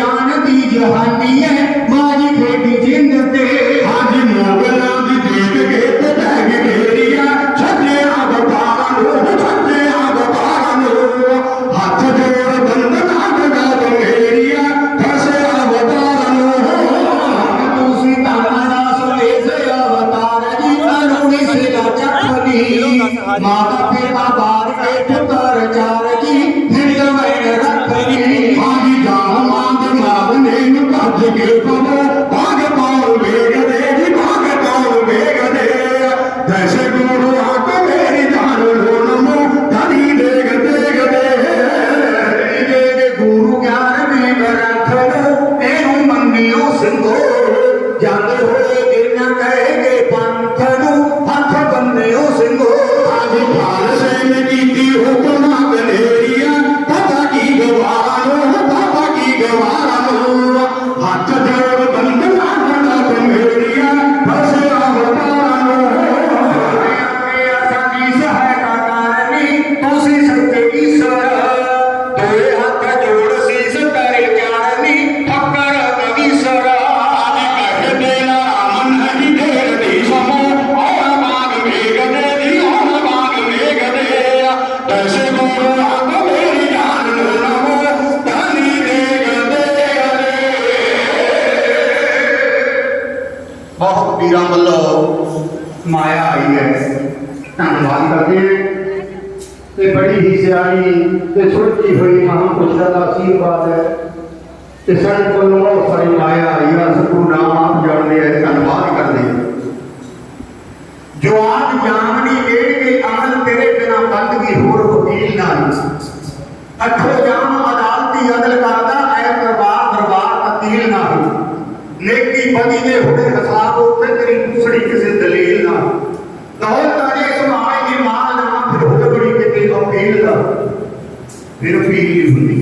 जान दी जहानी है मारी बेटी जिंद ते आज मोगला दी देख के ते बैग घेरिया छजे अवतार हाथ जोड़ बंद नागदा बंगेरिया फसे अवतार तुसी तारा सोले से अवतार जी करुणी से चखनी माता पिता बार के पुत्र चार जी फिर वैन रखनी आजी जान मांग मांगने नु भज के पवो भाग पाओ वेग दे जी भाग पाओ वेग दे जैसे गुरु आक मेरी जान लो नमो धनी देग देग दे गुरु ज्ञान में रख लो तेरू मंगियो सिंधो जग होए गिरना कहेगे पंथ नु हथ बंदियो सिंधो आज भार सैन कीती हुक्म गलेरिया पापा की गवारो हाथ जोड़ बंद नागदा बंगेरिया फसे अवतारो सती सहायता कारणी तुसी सत्य ईश्वर दोए हाथ जोड़ शीस करे चारनी ठक्कर कवीश्वर आदि कह देना रामन हरि देर दी समो और बाग मेघ दे दी और बाग मेघ दे जैसे गुरु आक मेरी जान लो नमो धनी देग बहुत पीरां ਵੱਲੋਂ माया आई है धन्यवाद करते हैं ते बड़ी ही सियाणी ते सुलझी हुई महापुरुषां दा आशीर्वाद है ते संत ਵੱਲੋं बहुत सारी माया आई है सतगुरु नाम आप जाणदे हैं धन्यवाद करते हैं जो आज जामनी लेट के अमल तेरे बिना बंदगी होर वकील नाल अठो जाम अदालती अदल करदा ऐ दरबार दरबार अकील नाल नेकी बदी दे हुए हिसाब उत्ते तेरी पुछड़ी किसी दलील ना दौलत तारे संभाल की माल ना फिर हो बड़ी किते अपील दा फिर अपील नहीं हुंदी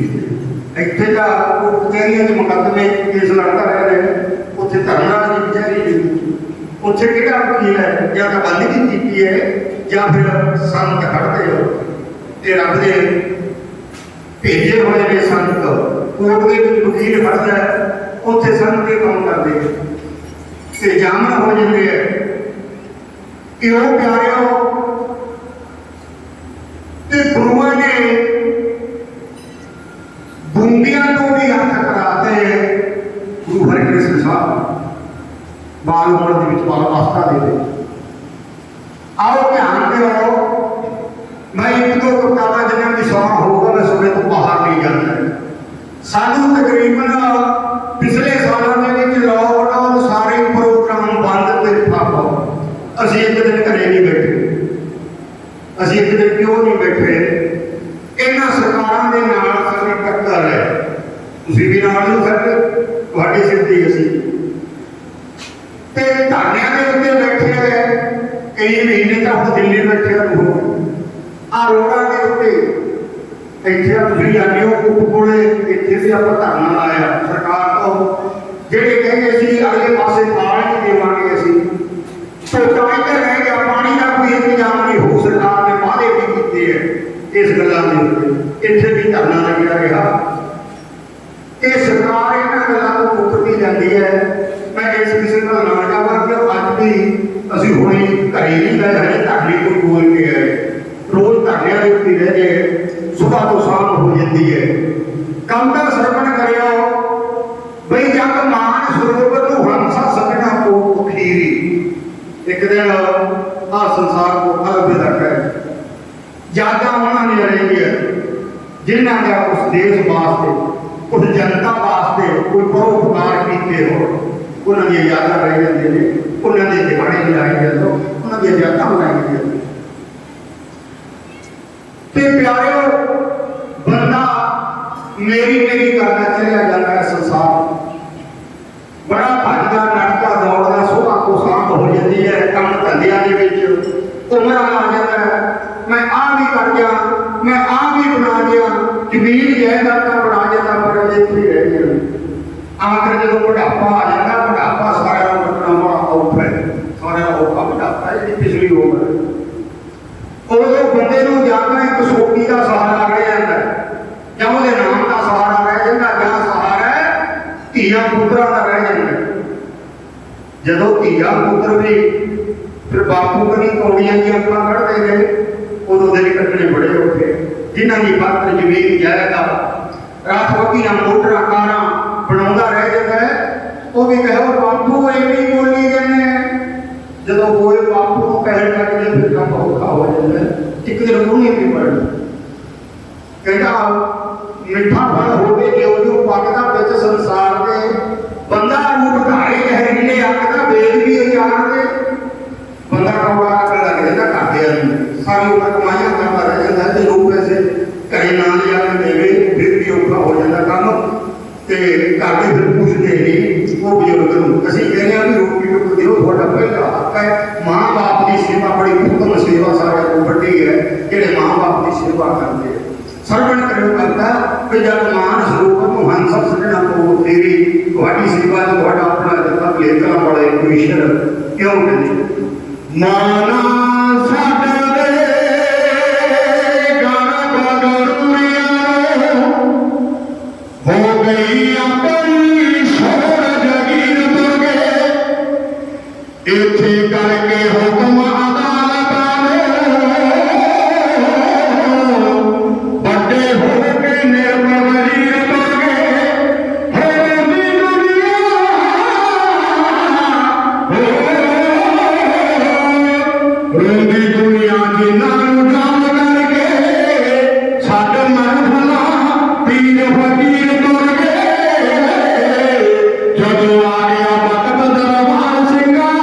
ਇੱਥੇ ਦਾ ਕਚਹਿਰੀਆਂ ਚ ਮੁਕੱਦਮੇ ਕੇਸ ਲੜਦਾ ਰਹਿ ਰਿਹਾ ਉੱਥੇ ਧਰਨਾ ਦੀ ਕਚਹਿਰੀ ਨਹੀਂ ਉੱਥੇ ਕਿਹੜਾ ਵਕੀਲ ਹੈ ਜਾਂ ਤਾਂ ਬੰਦਗੀ ਕੀਤੀ ਹੈ ਜਾਂ ਫਿਰ ਸੰਤ ਖੜਦੇ ਹੋ ਤੇ ਰੱਬ ਦੇ ਭੇਜੇ ਹੋਏ ਨੇ ਸੰਤ ਕੋਰਟ ਦੇ ਵਿੱਚ ਵਕੀਲ ਖੜਦਾ ਹੈ ਉੱਥੇ ਸੰਤ ਦੇ ਕੰਮ ਕਰਦੇ ਤੇ ਜਾਮਨ ਹੋ ਜਾਂਦੇ ਹੈ ਕਿ ਉਹ ਪਿਆਰਿਓ ਤੇ ਗੁਰੂਆਂ ਨੇ ਗੁੰਗਿਆਂ ਤੋਂ ਵੀ ਹੱਥ ਕਰਾਤੇ ਗੁਰੂ ਹਰਿਕ੍ਰਿਸ਼ਨ ਸਾਹਿਬ ਬਾਲ ਉਮਰ ਦੇ ਵਿੱਚ ਬਾਲ ਅਵਸਥਾ ਦੇ ਵਿੱਚ ਆਓ ਧਿਆਨ ਦਿਓ ਮੈਂ ਇੱਕ ਦੋ ਕਿਤਾਬਾਂ ਜਿਨ੍ਹਾਂ ਦੀ ਸਮਾਂ ਹੋਊਗਾ ਮੈਂ ਸੁਣੇ ਤੋਂ ਬਾਹਰ ਨਹੀਂ ਜਾਂਦਾ ਸਾਨੂੰ ਤਕਰੀਬਨ ਪਿਛਲੇ ਸਾਲਾਂ ਦੇ ਵਿੱਚ ਲੋਕਡਾਊਨ ਸਾਰੇ ਪ੍ਰੋਗਰਾਮ ਬੰਦ ਤੇ ਠੱਪ ਅਸੀਂ ਇੱਕ ਦਿਨ ਘਰੇ ਨਹੀਂ ਬੈਠੇ ਅਸੀਂ ਇੱਕ ਦਿਨ ਕਿਉਂ ਨਹੀਂ ਬੈਠੇ ਇਹਨਾਂ ਸਰਕਾਰਾਂ ਦੇ ਨਾਲ ਸਾਡੀ ਟੱਕਰ ਹੈ ਤੁਸੀਂ ਵੀ ਨਾਲ ਹੀ ਸਾਡੇ ਤੁਹਾਡੀ ਸਿੱਧੀ ਅਸੀਂ ਤੇ ਧਰਨਿਆਂ ਦੇ ਉੱਤੇ ਬੈਠੇ ਹੈ ਕਈ ਮਹੀਨੇ ਤੱਕ ਦਿੱਲੀ ਬੈਠੇ ਰਹੋ ਆ ਰੋਡਾਂ ਦੇ ਉੱਤੇ ਇੱਥੇ ਤੁਸੀਂ ਜਾਂਦੇ ਹੋ ਕੁੱਪ ਕੋਲੇ ਇੱਥੇ ਵੀ ਆਪਾਂ ਧਰਨਾ ਲਾਇਆ ਸਰਕਾਰ ਤੋਂ ਜਿਹੜੇ ਕਹਿੰਦੇ ਸੀ ਅਗਲੇ ਪਾਸੇ ਪਾਣੀ ਨਹੀਂ ਦੇਵਾਂਗੇ ਅਸੀਂ तो टाइम तो रह गया पानी का कोई इंतजाम नहीं हो सरकार ने वादे भी किए हैं इस गलों के इतने भी धरना लगे रहा कि सरकार इन्होंने गलों को मुकरती जाती है मैं इस किसी का ना जावा कि अज भी असं हुए घरे नहीं गए हजे धरने को बोल के आए रोज धरने के उत्ते रह गए सुबह तो शाम हो जाती है कम का श्रवण करो बई जग मान सरोवर तो हंसा सकना को खीरी एक दिन आ संसार को अलविदा है यादा उन्होंने रही है जिन्होंने का उस देश वास्ते उस जनता वास्ते कोई परोपकार किए हो उन्होंने यादा रह जाती है उन्होंने दिहाड़े मिलाई जाते उन्होंने यादा बनाई जाती ते प्यारे बंदा मेरी मेरी करना चलिया जाता है संसार बड़ा भजदा नटदा दौड़दा सुबह को शाम हो जाती है कम धंधिया उम्र आ जाता है मैं आ भी कर गया मैं आ भी बना दिया जमीन जायदाद का बना देता पर इतने रह गया आखिर जो बुढ़ापा आ जाता बुढ़ापा सारा बचना बड़ा औखा है सारा औखा बुढ़ापा है पिछली उम्र उदों बंदे को जाता एक सोटी का सहारा रह जाता है ਜਾਂ ਉਹਦੇ ਨਾਮ ਦਾ ਸਹਾਰਾ ਰਹਿ ਜਾਂਦਾ ਜਾਂ ਸਹਾਰਾ ਧੀਆਂ ਪੁੱਤਰਾਂ ਦਾ ਰਹਿ ਜਾਂਦਾ। ਜਦੋਂ ਧੀਆਂ ਪੁੱਤਰ ਵੀ ਫਿਰ ਬਾਪੂ ਕਨੀ ਕੌੜੀਆਂ ਦੀਆਂ ਅੱਖਾਂ ਕੱਢਦੇ ਗਏ, ਉਦੋਂ ਦੇ ਕੱਟਣੇ ਬੜੇ ਔਖੇ। ਜਿਨ੍ਹਾਂ ਦੀ ਪਾਤਰ ਜ਼ਮੀਨ ਜਾਇਦਾਦ ਰਾਤ ਵਕੀਆਂ ਮੋਟਰਾਂ ਕਾਰਾਂ ਬਣਾਉਂਦਾ ਰਹਿ ਜਾਂਦਾ ਹੈ, ਉਹ ਵੀ ਕਹੋ ਬਾਪੂ ਐਵੇਂ ਹੀ ਬੋਲੀ ਜਾਂਦੇ। ਜਦੋਂ ਕੋਈ ਬਾਪੂ ਨੂੰ ਕਹਿਣ ਲੱਗਦੇ ਫਿਰ ਕੰਮ ਔਖਾ ਹੋ ਜਾਂਦਾ। ਇੱਕ ਦਿਨ ਉਹਨੇ ਵੀ ਪੜ੍ਹਨਾ ਕਹਿੰਦਾ ਮਿੱਠਾ ਫਲ ਹੋਵੇ ਜਿਉਂ ਜਿਉਂ ਪੱਕਦਾ ਵਿੱਚ ਸੰਸਾਰ ਦੇ, ਬੰਦਾ ਰੂਪ ਧਾਰੇ ਜ਼ਹਿਰੀਲੇ ਅੱਗ ਦਾ ਵੇਦ ਵੀ ਉਜਾੜਦੇ। ਬੰਦਾ ਕੌੜਾ ਅੱਗ ਲੱਗ ਜਾਂਦਾ ਘਰਦਿਆਂ ਨੂੰ, ਸਾਰੀ ਉਮਰ ਕਮਾਈਆਂ ਕਰਦਾ ਰਹਿ ਜਾਂਦਾ ਤੇ ਲੋਕ ਪੈਸੇ ਘਰੇ ਨਾ ਲਿਆ ਕੇ ਦੇਵੇ, ਫਿਰ ਵੀ ਔਖਾ ਹੋ ਜਾਂਦਾ ਕੰਮ। ਤੇ ਘਰ ਦੇ ਫਿਰ ਪੁੱਛਦੇ ਨਹੀਂ ਉਹ ਬਜ਼ੁਰਗ ਨੂੰ। ਅਸੀਂ ਕਹਿੰਦੇ ਹਾਂ ਵੀ ਰੋਟੀ ਟੁੱਕ ਦਿਓ, ਤੁਹਾਡਾ ਪਹਿਲਾ ਹੱਕ ਹੈ। ਮਾਂ ਬਾਪ ਦੀ ਸੇਵਾ ਬੜੀ ਉੱਤਮ ਸੇਵਾ ਸਾਰਿਆਂ ਤੋਂ ਵੱਡੀ ਹੈ, ਜਿਹੜੇ ਮਾਂ ਬਾਪ ਦੀ ਸੇਵਾ ਕਰਦੇ ਆ। ਸਰਵਣ ਕਰਿਓ ਕਰਦਾ ਕਿ ਜਦ ਮਾਨ ਸਰੂਪ ਨੂੰ ਹੰਸ ਸੱਜਣਾ ਕੋ ਤੇਰੀ, ਤੁਹਾਡੀ ਸੇਵਾ ਤੋਂ ਤੁਹਾਡਾ ਆਪਣਾ ਦਿੱਤਾ ਲੇਖਣਾ ਬੜਾ ਈਸ਼ਵਰ ਕਿਉਂ ਕਹਿੰਦੇ ਨਾਨਾ ਸਾਡਾ ਦੇ ਗਾਣਾ ਬਗੜੂਆਂ ਹੋ ਗਈ ਆਪਣੀ ਸੋਹਣ ਜਗੀਰ ਤੁਰਗੇ, ਇੱਥੇ ਕਰਕੇ ਹੁਕਮ ਅਦਾਲਤਾਂ ਵੱਡੇ ਹੋ ਕੇ ਨਿਰਮਲ ਵਜ਼ੀਰ ਤੁਰਗੇ। ਹੋਣੀ ਦੁਨੀਆ ਰੋਂਦੀ ਦੁਨੀਆ ਜਿਨ੍ਹਾਂ ਨੂੰ ਜਾਮ ਕਰਕੇ, ਛੱਡ ਮਰਹਲਾ ਪੀਰ ਫਕੀਰ ਤੁਰ ਗਏ। ਜਦੋਂ ਆ ਗਿਆ ਵਕਤ ਦਰਬਾਰ ਸਿੰਘਾਂ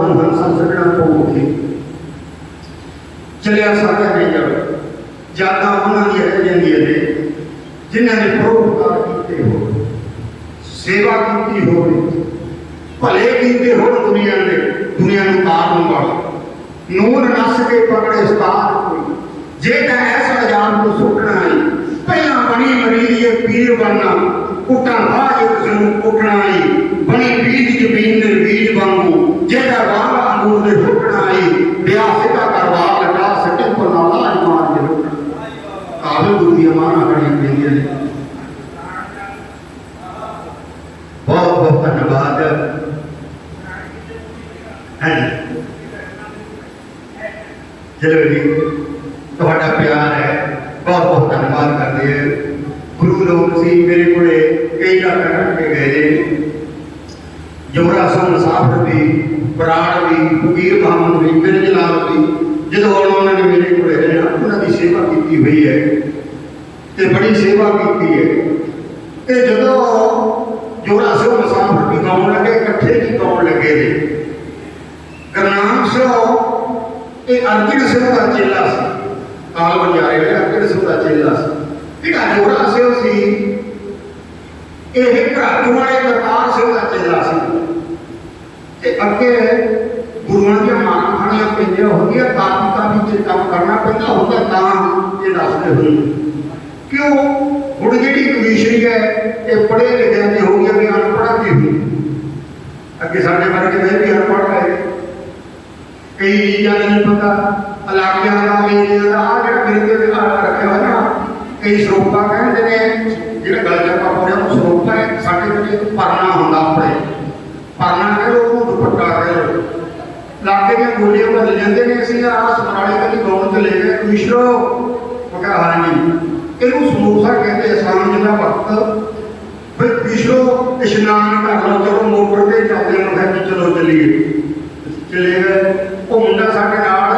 ਨੂੰ ਹੰਸਾਂ ਛੱਡਣਾ ਪਊਗੀ। ਚਲਿਆ ਸਾਡਾ ਨਹੀਂ ਜਾਵੇ ਜਿਆਦਾ ਉਹਨਾਂ ਦੀ ਰਹਿ ਜਾਂਦੀਆਂ ਨੇ ਜਿਨ੍ਹਾਂ ਨੇ ਪਰਉਪਕਾਰ ਕੀਤੇ ਹੋਣ, ਸੇਵਾ ਕੀਤੀ ਹੋਵੇ, ਭਲੇ ਕੀਤੇ ਹੋਣ ਦੁਨੀਆ ਨੂੰ ਤਾਰਨ ਵਾਲਾ। ਨੂਰ ਨੱਸ ਕੇ ਪਕੜੇ ਉਸਤਾਦ ਕੋਈ, ਜੇ ਤਾਂ ਐਸਾ ਅਜਾਬ ਨੂੰ ਸੁੱਟਣਾ ਹੈ ਪਹਿਲਾਂ ਬਣੀ ਮਰੀਦੀ ਪੀਰ ਬਣਨਾ, ਕੁੱਟਾਂ ਬਾਜ ਉਸ ਨੂੰ ਕੁੱਟਣਾ ਹੈ ਬਣੀ ਬੀਜ ਜ਼ਮੀਨ ਦੇ ਬੀਜ ਵਾਂਗੂ, ਜਿਹੜਾ ਵਾਂਗ ਅੰਗੂਰ ਦੇ ਫੁੱਟਣਾ ਹੈ ਵਿਆਹ ਸਿੱਧਾ ਕਰਵਾ ਲਗਾ ਸਕੇ ਪਨਾਲਾ ਇਮਾਨ ਦੇ ਰੁਕਣਾ। ਕਾਬਲ ਗੁਰੂ ਦੀਆਂ ਮਾਰਾਂ ਖੜੀਆਂ ਪੈਂਦੀਆਂ ਨੇ। ਬਹੁਤ ਬਹੁਤ ਧੰਨਵਾਦ। ਹਾਂਜੀ ਚਲੋ ਜੀ, ਤੁਹਾਡਾ ਪਿਆਰ ਹੈ, ਬਹੁਤ ਬਹੁਤ ਧੰਨਵਾਦ ਕਰਦੇ ਹਾਂ। ਗੁਰੂ ਲੋਕ ਸੀ ਮੇਰੇ ਕੋਲੇ ਕਈ ਗੱਲ ਕਰਕੇ ਗਏ ਨੇ, ਜੋਰਾ ਸਿੰਘ ਮੁਸਾਫਰ ਵੀ, ਬਰਾੜ ਵੀ, ਫਕੀਰ ਮੁਹੰਮਦ ਵੀ, ਮੇਰੇ ਜਲਾਲ ਵੀ, ਜਦੋਂ ਉਹਨਾਂ ਨੇ ਮੇਰੇ ਕੋਲੇ ਰਹਿਣਾ ਉਹਨਾਂ ਦੀ ਸੇਵਾ ਕੀਤੀ ਹੋਈ ਹੈ ਤੇ ਬੜੀ ਸੇਵਾ ਕੀਤੀ ਹੈ। ਤੇ ਜਦੋਂ ਜੋਰਾ ਸਿੰਘ ਮੁਸਾਫਰ ਵੀ ਗਾਉਣ ਲੱਗੇ, ਇਕੱਠੇ ਹੀ ਗਾਉਣ ਲੱਗੇ ਨੇ। ਗੁਰਨਾਮ ਸਿੰਘ ਇਹ ਅਰਜਨ ਸਿੰਘ ਦਾ ਚੇਲਾ ਸੀ, ਕਾਲ ਬਲਿਆਰੇ ਵਾਲੇ ਅਰਜਨ ਸਿੰਘ ਦਾ ਚੇਲਾ ਸੀ। ਜਿਹੜਾ ਜੋਰਾ ਸਿੰਘ ਸੀ ਇਹ ਘਰਾਟੂ ਵਾਲੇ ਕਰਤਾਰ ਸਿੰਘ ਦਾ ਚੇਲਾ ਸੀ। ਤੇ ਅੱਗੇ ਗੁਰੂਆਂ ਦੀਆਂ ਮਾਰਾਂ ਖਾਣੀਆਂ ਪੈਂਦੀਆਂ ਹੁੰਦੀਆਂ, ਤਾਕਤਾਂ ਵਿੱਚ ਕੰਮ ਕਰਨਾ ਪੈਂਦਾ ਹੁੰਦਾ, ਤਾਂ ਇਹ ਦੱਸਦੇ ਹੋਏ ਕਿਉਂ ਹੁਣ ਜਿਹੜੀ ਕਮਿਸ਼ਨਰੀ ਹੈ ਇਹ ਪੜ੍ਹੇ ਲਿਖਿਆਂ ਦੀ ਹੋ ਗਈ, ਵੀ ਅਨਪੜ੍ਹਾਂ ਦੀ ਹੋਈ। ਅੱਗੇ ਸਾਡੇ ਵਰਗੇ ਮੈਂ ਵੀ ਅਨਪੜ੍ਹ ਹੈ, ਕਈ ਚੀਜ਼ਾਂ ਨਹੀਂ ਪਤਾ, ਇਲਾਕਿਆਂ ਦਾ ਏਰੀਆ ਦਾ ਆਹ ਜਿਹੜਾ ਮੇਰੇ ਤੇ ਰੱਖਿਆ ਹੋਇਆ ਨਾ, ਕਈ ਸਰੋਪਾ ਕਹਿੰਦੇ ਨੇ, ਜਿਹੜਾ ਗੱਲ ਆਪਾਂ ਬੋਲਿਆ ਉਹ ਸਰੋਪਾ ਹੈ। ਸਾਡੇ ਵਿੱਚ ਪਰਨਾ ਹੁੰਦਾ, ਆਪਣੇ ਪਰਨਾ ਕਹਿ ਲਓ, ਉਹਨੂੰ ਦੁਪੱਟਾ ਕਹਿ ਲਓ। ਇਲਾਕੇ ਦੀਆਂ ਗੋਲੀਆਂ ਬਦਲ ਜਾਂਦੇ ਨੇ। ਅਸੀਂ ਆਹ ਸਮਰਾਲੇ ਕਦੀ ਗਾਉਣ ਤੇ ਲੈ ਗਏ, ਕਮਿਸ਼ਨਰ ਉਹ ਕਿਹਾ ਹਾਂ ਜੀ ਇਹਨੂੰ ਸਮੋਸਾ ਕਹਿੰਦੇ, ਸਾਂਝ ਦਾ ਵਕਤ ਵੀ ਪਿਛਲੋ ਇਸ਼ਨਾਨ ਕਰ ਲਓ, ਚਲੋ ਮੋਟਰ ਤੇ ਚੱਲਦੇ ਨੂੰ ਹੈ ਕਿ ਚਲੋ ਚੱਲੀਏ। ਚਲੇ ਗਏ, ਉਹ ਮੁੰਡਾ ਸਾਡੇ ਨਾਲ,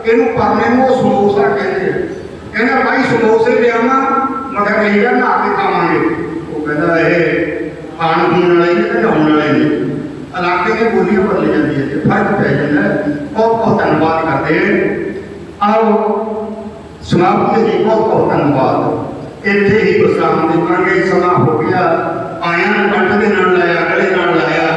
ਇਹਨੂੰ ਪਰਨੇ ਨੂੰ ਉਹ ਸਮੋਸਾ ਕਹਿੰਦੇ ਆ। ਕਹਿੰਦਾ ਭਾਈ ਸਮੋਸੇ ਲਿਆਵਾਂ, ਮਗਰ ਨਹੀਂ ਗਾ ਨਹਾ ਕੇ ਖਾਵਾਂਗੇ। ਉਹ ਕਹਿੰਦਾ ਇਹ ਖਾਣ ਪੀਣ ਵਾਲੇ ਨੇ, ਨਹਾਉਣ ਵਾਲੇ ਨੇ। ਇਲਾਕੇ ਦੀਆਂ ਬੋਲੀਆਂ ਬਦਲ ਜਾਂਦੀਆਂ ਨੇ, ਫਰਕ ਪੈ ਜਾਂਦਾ। ਬਹੁਤ ਬਹੁਤ ਧੰਨਵਾਦ ਕਰਦੇ ਹਾਂ। ਆਓ ਸਮਾਪਤੀ ਜੀ, ਬਹੁਤ ਬਹੁਤ ਧੰਨਵਾਦ। ਇੱਥੇ ਹੀ ਵਿਸਰਾਮ ਦੇਵਾਂਗੇ, ਸਮਾਂ ਹੋ ਗਿਆ। ਆਇਆਂ ਨੂੰ ਕੰਠ ਦੇ ਨਾਲ ਲਾਇਆ, ਗਲੇ ਨਾਲ ਲਾਇਆ,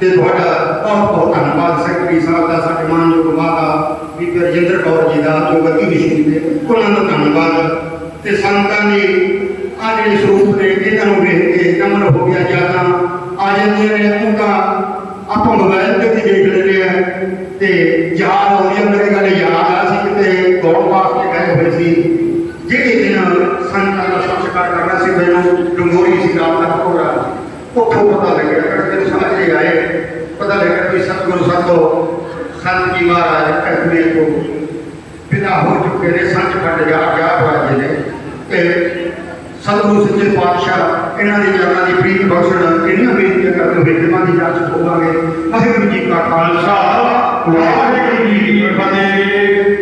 ਤੇ ਤੁਹਾਡਾ ਬਹੁਤ ਬਹੁਤ ਧੰਨਵਾਦ। ਸੈਕਟਰੀ ਸਾਹਿਬ ਦਾ, ਸਾਡੇ ਮਾਨਯੋਗ ਮਾਤਾ ਬੀਬੀ ਰਜਿੰਦਰ ਕੌਰ ਜੀ ਦਾ, ਜੋ ਗਤੀ ਵਿਸ਼ੇ ਦੇ, ਉਹਨਾਂ ਦਾ ਧੰਨਵਾਦ। ਤੇ ਸੰਤਾਂ ਦੀ ਆਹ ਜਿਹੜੇ ਸਰੂਪ ਨੇ, ਇਹਨਾਂ ਨੂੰ ਵੇਖ ਕੇ ਨਮਨ ਹੋ ਗਿਆ। ਜਿਆਦਾ ਆ ਜਾਂਦੀਆਂ ਨੇ, ਉਹ ਤਾਂ ਆਪਾਂ ਮੋਬਾਈਲ ਤੇ ਵੀ ਦੇਖ ਲੈਂਦੇ ਆ ਤੇ ਯਾਦ ਆਉਂਦੀ ਆ। ਮੇਰੇ ਗੱਲ ਯਾਦ ਆ ਸੀ ਕਿਤੇ ਗੌੜ ਵਾਸਤੇ ਗਏ ਹੋਏ ਸੀ, ਜਿਹੜੇ ਦਿਨ ਸੰਤਾਂ ਦਾ ਸੰਸਕਾਰ ਕਰਨਾ ਸੀ, ਮੈਨੂੰ ਡੰਗੋਰੀ ਸੀ ਰਾਤ ਦਾ ਪ੍ਰੋਗਰਾਮ। ਉੱਥੋਂ ਪਤਾ ਲੱਗਿਆ, ਕਿਹੜੇ ਸਮਝ ਆਏ, ਪਤਾ ਲੱਗਿਆ ਵੀ ਸਤਿਗੁਰੂ ਸੰਤ ਜੀ ਮਹਾਰਾਜ ਕਸਮੇ ਤੋਂ ਪਿਤਾ ਹੋ ਚੁੱਕੇ ਨੇ, ਸੰਤ ਖੰਡ ਜਾ ਰਾਜੇ ਨੇ। ਤੇ ਸਤਿਗੁਰੂ ਸੱਚੇ ਪਾਤਸ਼ਾਹ ਇਹਨਾਂ ਦੇ ਚਰਨਾਂ ਦੀ ਪ੍ਰੀਤ ਬਖਸ਼ਣ। ਇਹਨਾਂ ਬੇਨਤੀਆਂ ਕਰਦੇ ਹੋਏ ਜਮਾਂ ਦੀ ਜਾਂਚ ਹੋਵਾਂਗੇ। ਵਾਹਿਗੁਰੂ ਜੀ ਕਾ ਖਾਲਸਾ, ਵਾਹਿਗੁਰੂ ਜੀ ਕੀ ਫਤਿਹ।